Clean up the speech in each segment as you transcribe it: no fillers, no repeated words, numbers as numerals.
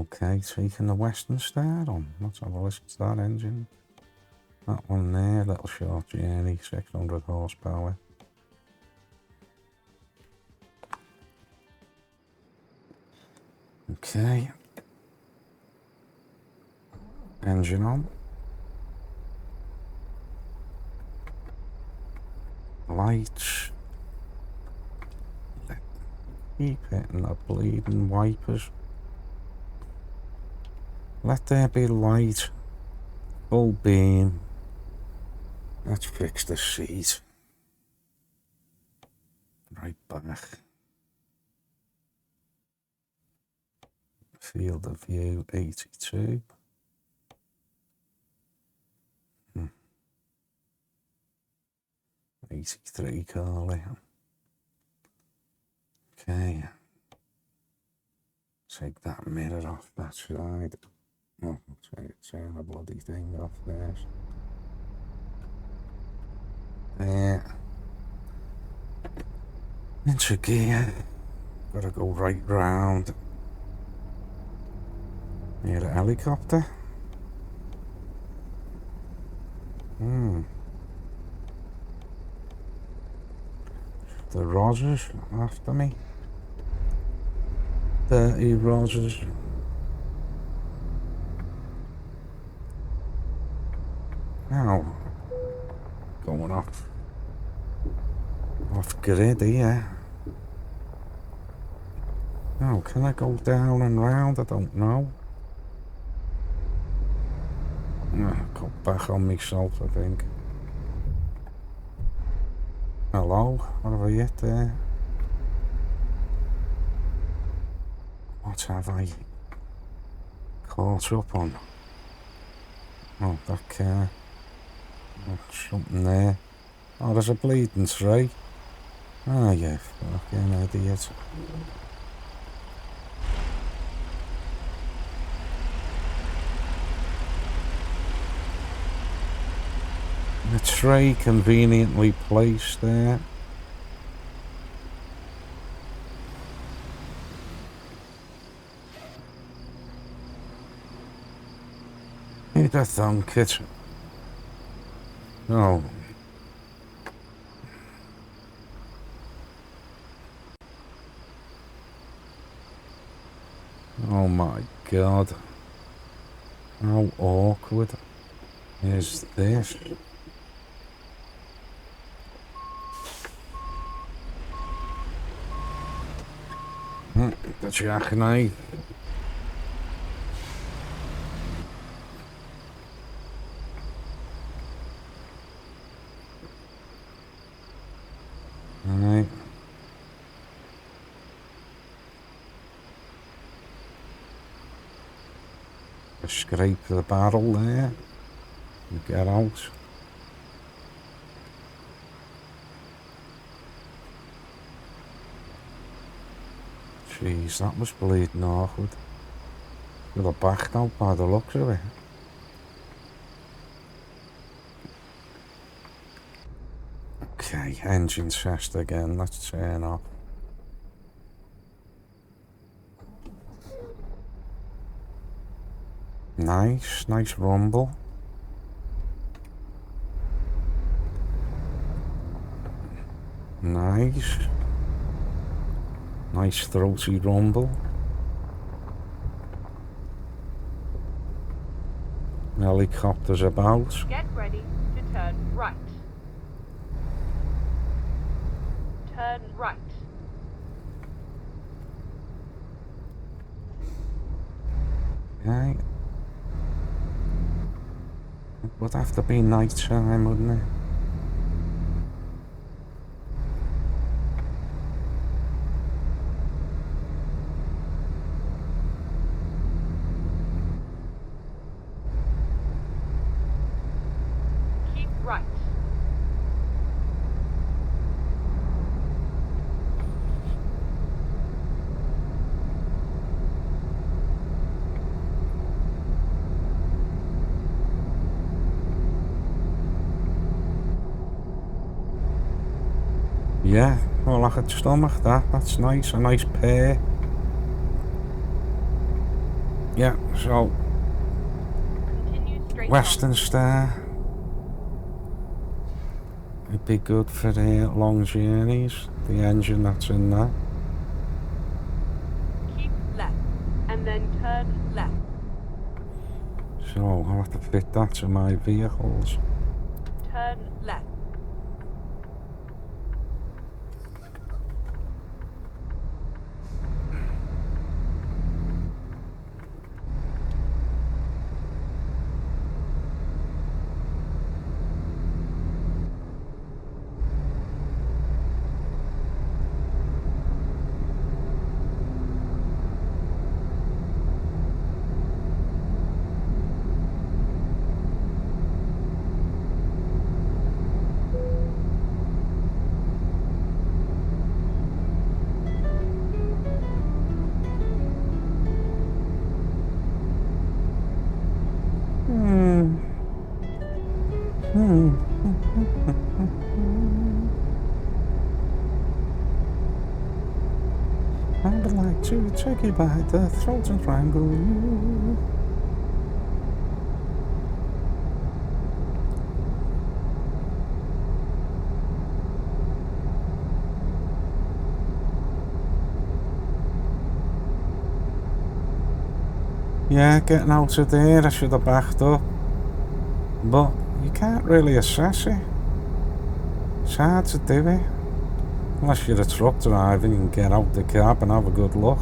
Okay, taking the Western Star on. Let's have a listen to that engine. That one there, little short journey, 600 horsepower. Okay. Engine on. Lights. Keep hitting the bleeding wipers. Let there be light. Full beam. Let's fix the seat. Right back. Field of view 82. 83 Carly. Okay. Take that mirror off that side. Oh, turn the bloody thing off there. There. Into gear. Gotta go right round. Near a helicopter. The Rogers after me. Dirty Rogers. Now, going off grid here. Now, can I go down and round? I don't know. Go back on myself, I think. Hello, what have I hit there? What have I caught up on? Oh, that car. Oh, something there. Oh, there's a bleeding tree. Oh, you fucking idiot. The tray conveniently placed there. Need a thunk it. No. Oh my god. How awkward is this? The jackknife. Alright. Scrape the barrel there and get out. Jeez, that was bleeding awkward. Could have backed out by the looks of it. Okay, engine test again, let's turn off. Nice rumble. Nice throaty rumble. Helicopters about. Get ready to turn right. Turn right. Okay. It would have to be night time, wouldn't it? Keep right. Yeah, well, I could stomach that. That's nice. A nice pair. Yeah, so Continue straight Western on. Star. It'd be good for the long journeys. The engine that's in there. Keep left, and then turn left. So I'll have to fit that to my vehicles. Turn left. I would like to take you by the throat and strangle you. Yeah, getting out of there, I should have backed up. But you can't really assess it. It's hard to do it. Unless you're a truck driver, you can get out the cab and have a good look.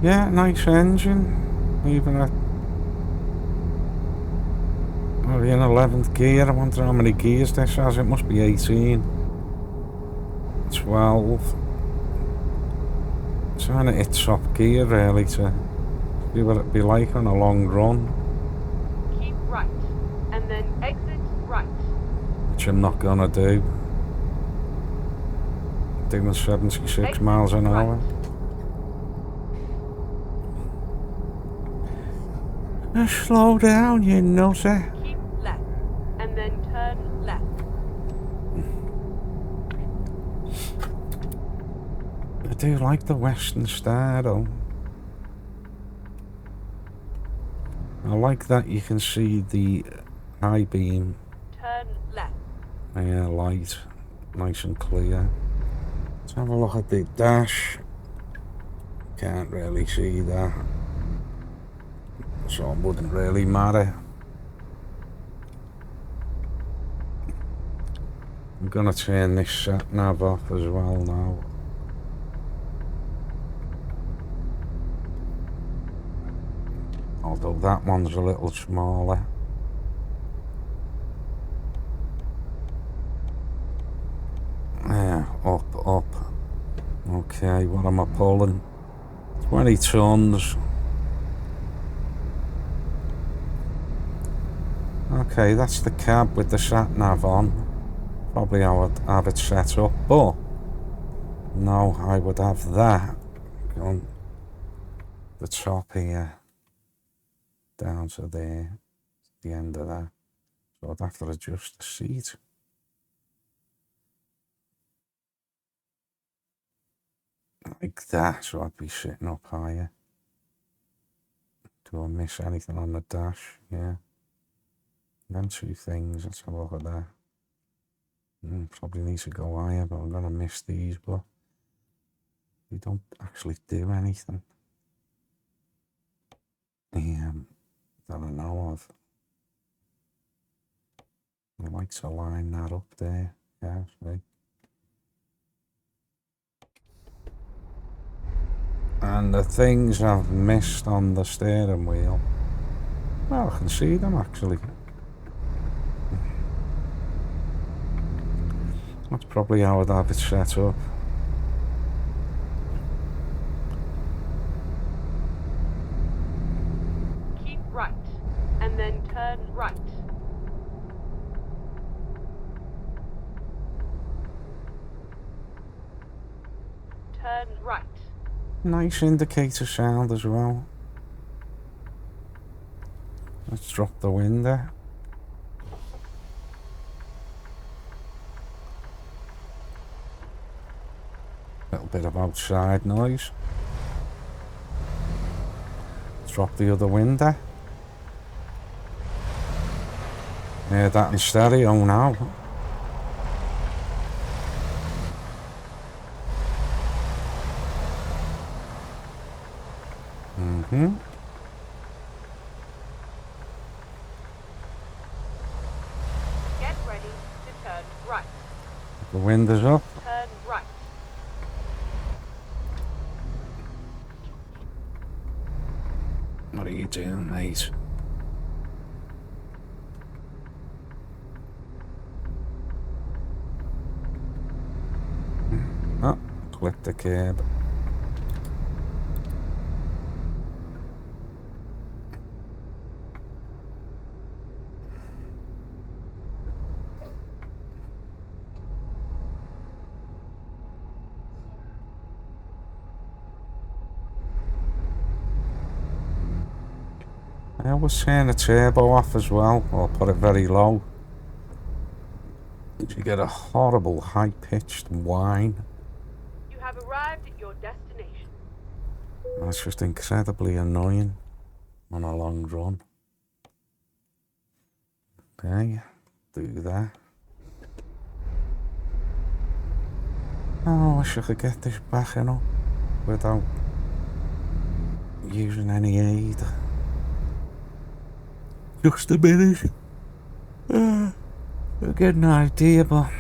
Yeah, nice engine. Even at we're in 11th gear. I wonder how many gears this has. It must be 18. 12. Trying to hit top gear really to see what it'd be like on a long run. Keep right, and then exit right. Which I'm not gonna do. Doing 76 Exit miles an hour. right. Slow down, you nutter. Keep left, and then turn left. I do like the Western Star though. I like that you can see the high beam Turn left. light nice and clear. Let's have a look at the dash. Can't really see that, so it wouldn't really matter. I'm gonna turn this sat nav off as well now. Although that one's a little smaller. Yeah, up. Okay, what am I pulling? 20 tons. Okay, that's the cab with the sat nav on. Probably I would have it set up, but no, I would have that on the top here down to there, the end of that. So I'd have to adjust the seat. Like that, so I'd be sitting up higher. Do I miss anything on the dash? Yeah. Them two things, let's have a look at that. Probably need to go higher, but I'm gonna miss these, but they don't actually do anything. That I know of. I like to line that up there. Yeah, see. And the things I've missed on the steering wheel, well, I can see them actually. That's probably how I'd have it set up. Keep right, and then turn right. Turn right. Nice indicator sound as well. Let's drop the window. Little bit of outside noise. Drop the other window. Yeah, that in stereo now. Mm-hmm. Get ready to turn right. The window's up. Turn right. What are you doing, mate? Oh, clip the curb. I always turn the turbo off as well, or put it very low. You get a horrible high-pitched whine. You have arrived at your destination. That's just incredibly annoying on a long run. Okay, do that. Oh, I wish I could get this back, you know, without using any aid. Just a minute. I get an idea, but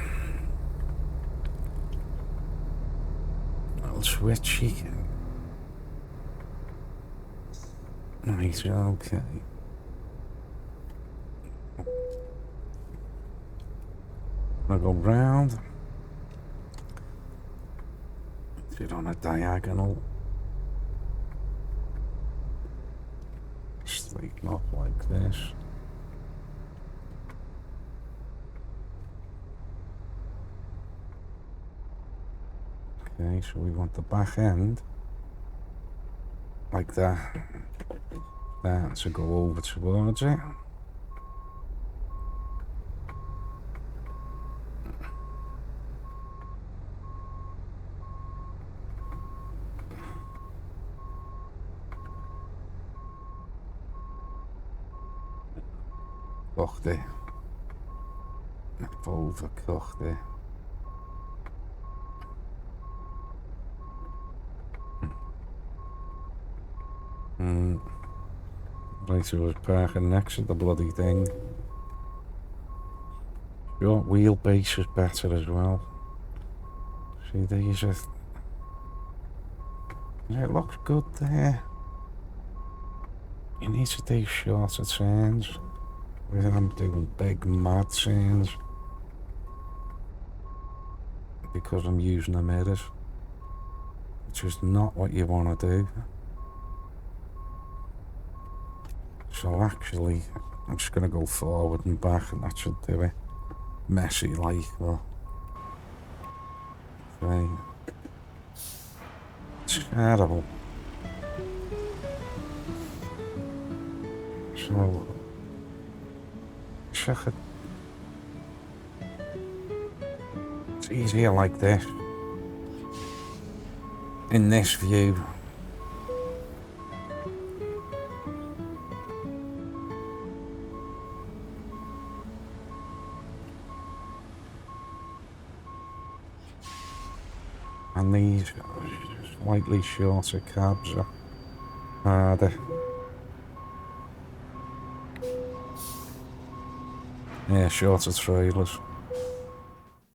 a little switchy. Right, okay. I'll go round. Sit on a diagonal. Straighten up like this. Okay, so we want the back end like that. That to go over towards it. Kochte. Overkochte. Right, so I was parking next to the bloody thing. Your wheelbase is better as well. See, these are... It looks good there. You need to do shorter turns. Where I'm doing big mad turns. Because I'm using the mirrors. Which is not what you want to do. So actually, I'm just going to go forward and back and that should do it. Messy like, but... Okay. Terrible. So... Check it. It's easier like this. In this view. And these slightly shorter cabs are harder. Yeah, shorter trailers.